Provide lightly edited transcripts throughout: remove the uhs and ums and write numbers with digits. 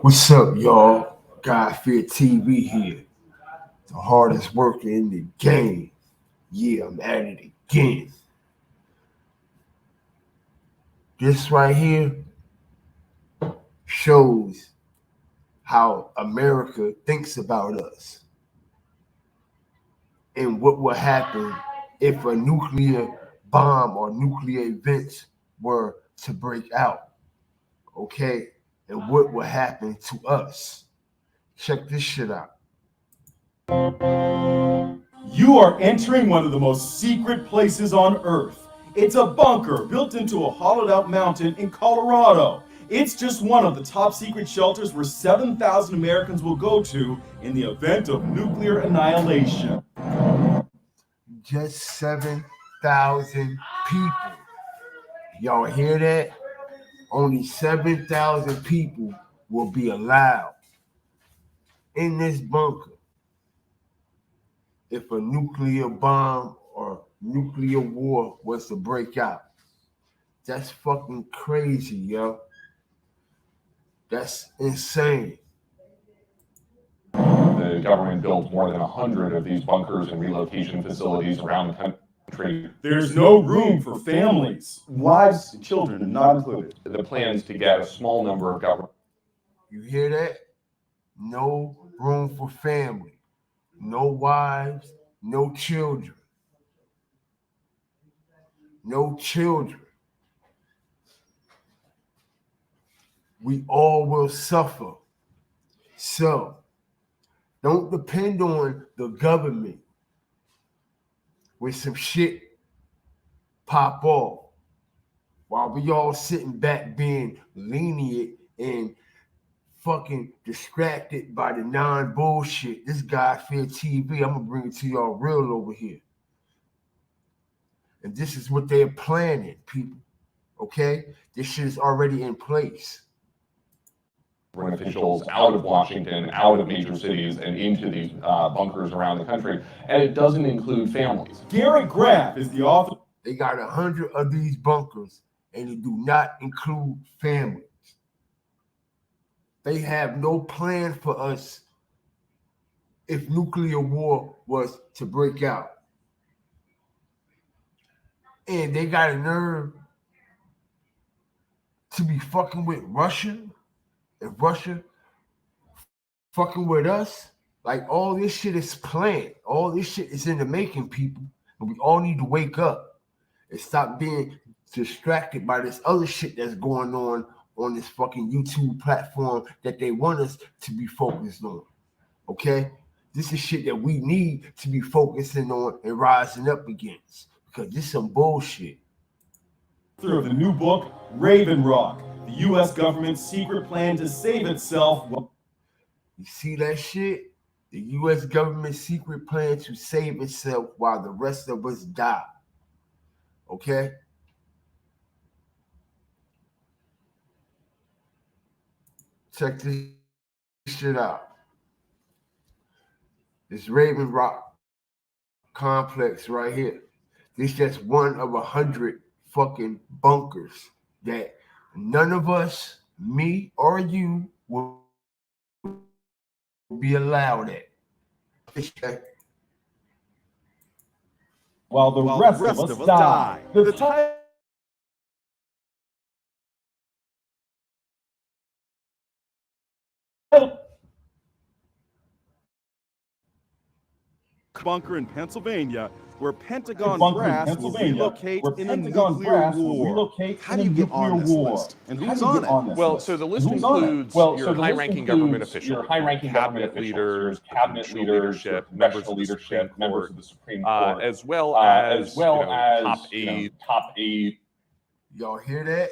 What's up, y'all? God Fear TV here, the hardest worker in the game. Yeah, I'm at it again. This right here shows how America thinks about us and what would happen if a nuclear bomb or nuclear events were to break out, okay? And what would happen to us. Check this shit out. You are entering one of the most secret places on Earth. It's a bunker built into a hollowed out mountain in Colorado. It's just one of the top secret shelters where 7,000 Americans will go to in the event of nuclear annihilation. Just 7,000 people. Y'all hear that? Only 7,000 people will be allowed in this bunker if a nuclear bomb or nuclear war was to break out. That's fucking crazy, yo. That's insane. The government built more than 100 of these bunkers and relocation facilities around the country. There's no room for families. Wives and children are not included. The plan is to get a small number of government. You hear that? No room for family. No wives, no children. No children. We all will suffer. So, don't depend on the government when some shit pop off while we all sitting back being lenient and fucking distracted by the non-bullshit. This guy Fear TV, I'm gonna bring it to y'all real over here. And this is what they're planning, people. Okay? This shit is already in place. Officials out of Washington, out of major cities, and into these bunkers around the country. And it doesn't include families. Garrett Graff is the author. They got 100 of these bunkers, and they do not include families. They have no plan for us if nuclear war was to break out. And they got a nerve to be fucking with Russia, and Russia fucking with us. Like, all this shit is planned. All this shit is in the making, people. And we all need to wake up and stop being distracted by this other shit that's going on this fucking YouTube platform that they want us to be focused on. Okay? This is shit that we need to be focusing on and rising up against, because this is some bullshit. Author of the new book, Raven Rock, the U.S. government's secret plan to save itself. You see that shit? The U.S. government's secret plan to save itself while the rest of us die. Okay? Check this shit out. This Raven Rock complex right here. This just one of 100 fucking bunkers that none of us, me or you, will be allowed at. While the rest of us die. The title bunker in Pennsylvania, where Pentagon brass will relocate in a nuclear war. How do you get on this list? And who's on it? Well, so the list includes your high-ranking government officials, cabinet leaders, leadership, members of the Supreme Court, as well as top aide. Y'all hear that?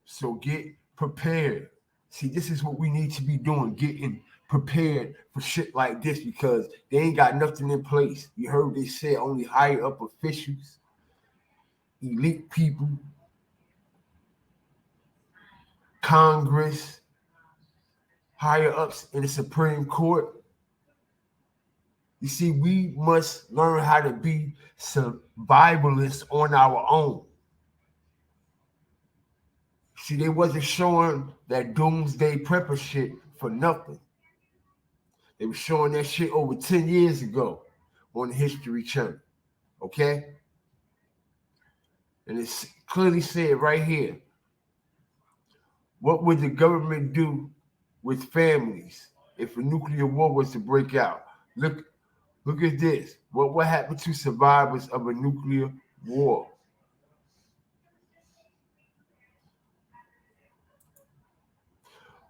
So get prepared. See, this is what we need to be doing, getting prepared for shit like this, because they ain't got nothing in place. You heard they said only higher up officials, elite people, Congress, higher ups in the Supreme Court. You see, we must learn how to be survivalists on our own. See, they wasn't showing that doomsday prepper shit for nothing. They were showing that shit over 10 years ago on the History Channel. Okay? And it's clearly said right here. What would the government do with families if a nuclear war was to break out? Look at this. What would happen to survivors of a nuclear war?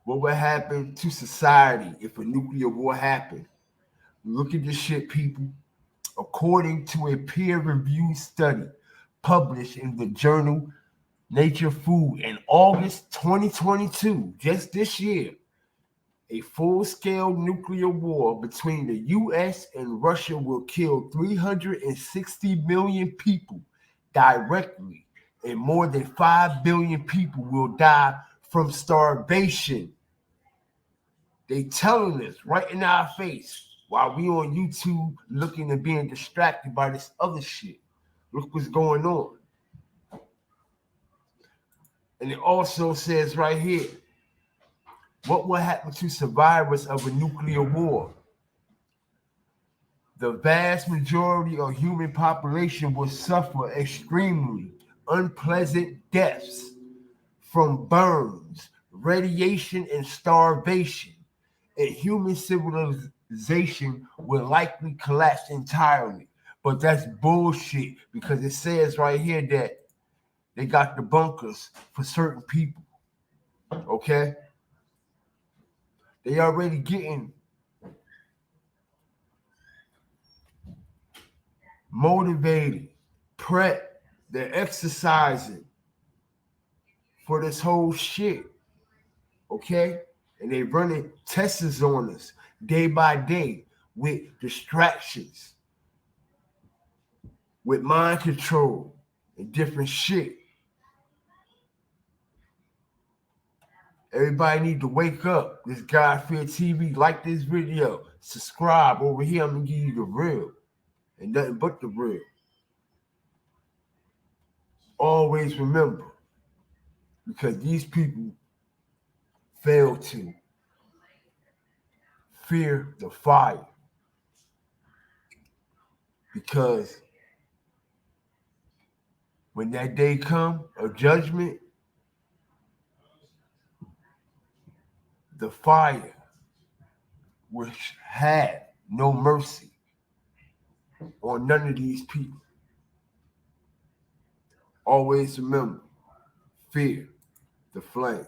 What would happen to society if a nuclear war happened? Look at this shit, people. According to a peer-reviewed study published in the journal Nature Food in August 2022, just this year, a full-scale nuclear war between the U.S. and Russia will kill 360 million people directly, and more than 5 billion people will die from starvation. They telling us right in our face while we on YouTube looking and being distracted by this other shit. Look what's going on. And it also says right here, what will happen to survivors of a nuclear war? The vast majority of human population will suffer extremely unpleasant deaths from burns, radiation, and starvation. And human civilization will likely collapse entirely. But that's bullshit, because it says right here that they got the bunkers for certain people. Okay? They already getting motivated, prep, they're exercising for this whole shit. Okay? And they running tests on us day by day with distractions, with mind control and different shit. Everybody need to wake up. This God Fear TV, like this video, subscribe over here. I'm gonna give you the real and nothing but the real. Always remember, because these people fail to fear the fire. Because when that day comes of judgment, the fire will have no mercy on none of these people. Always remember, fear the flame.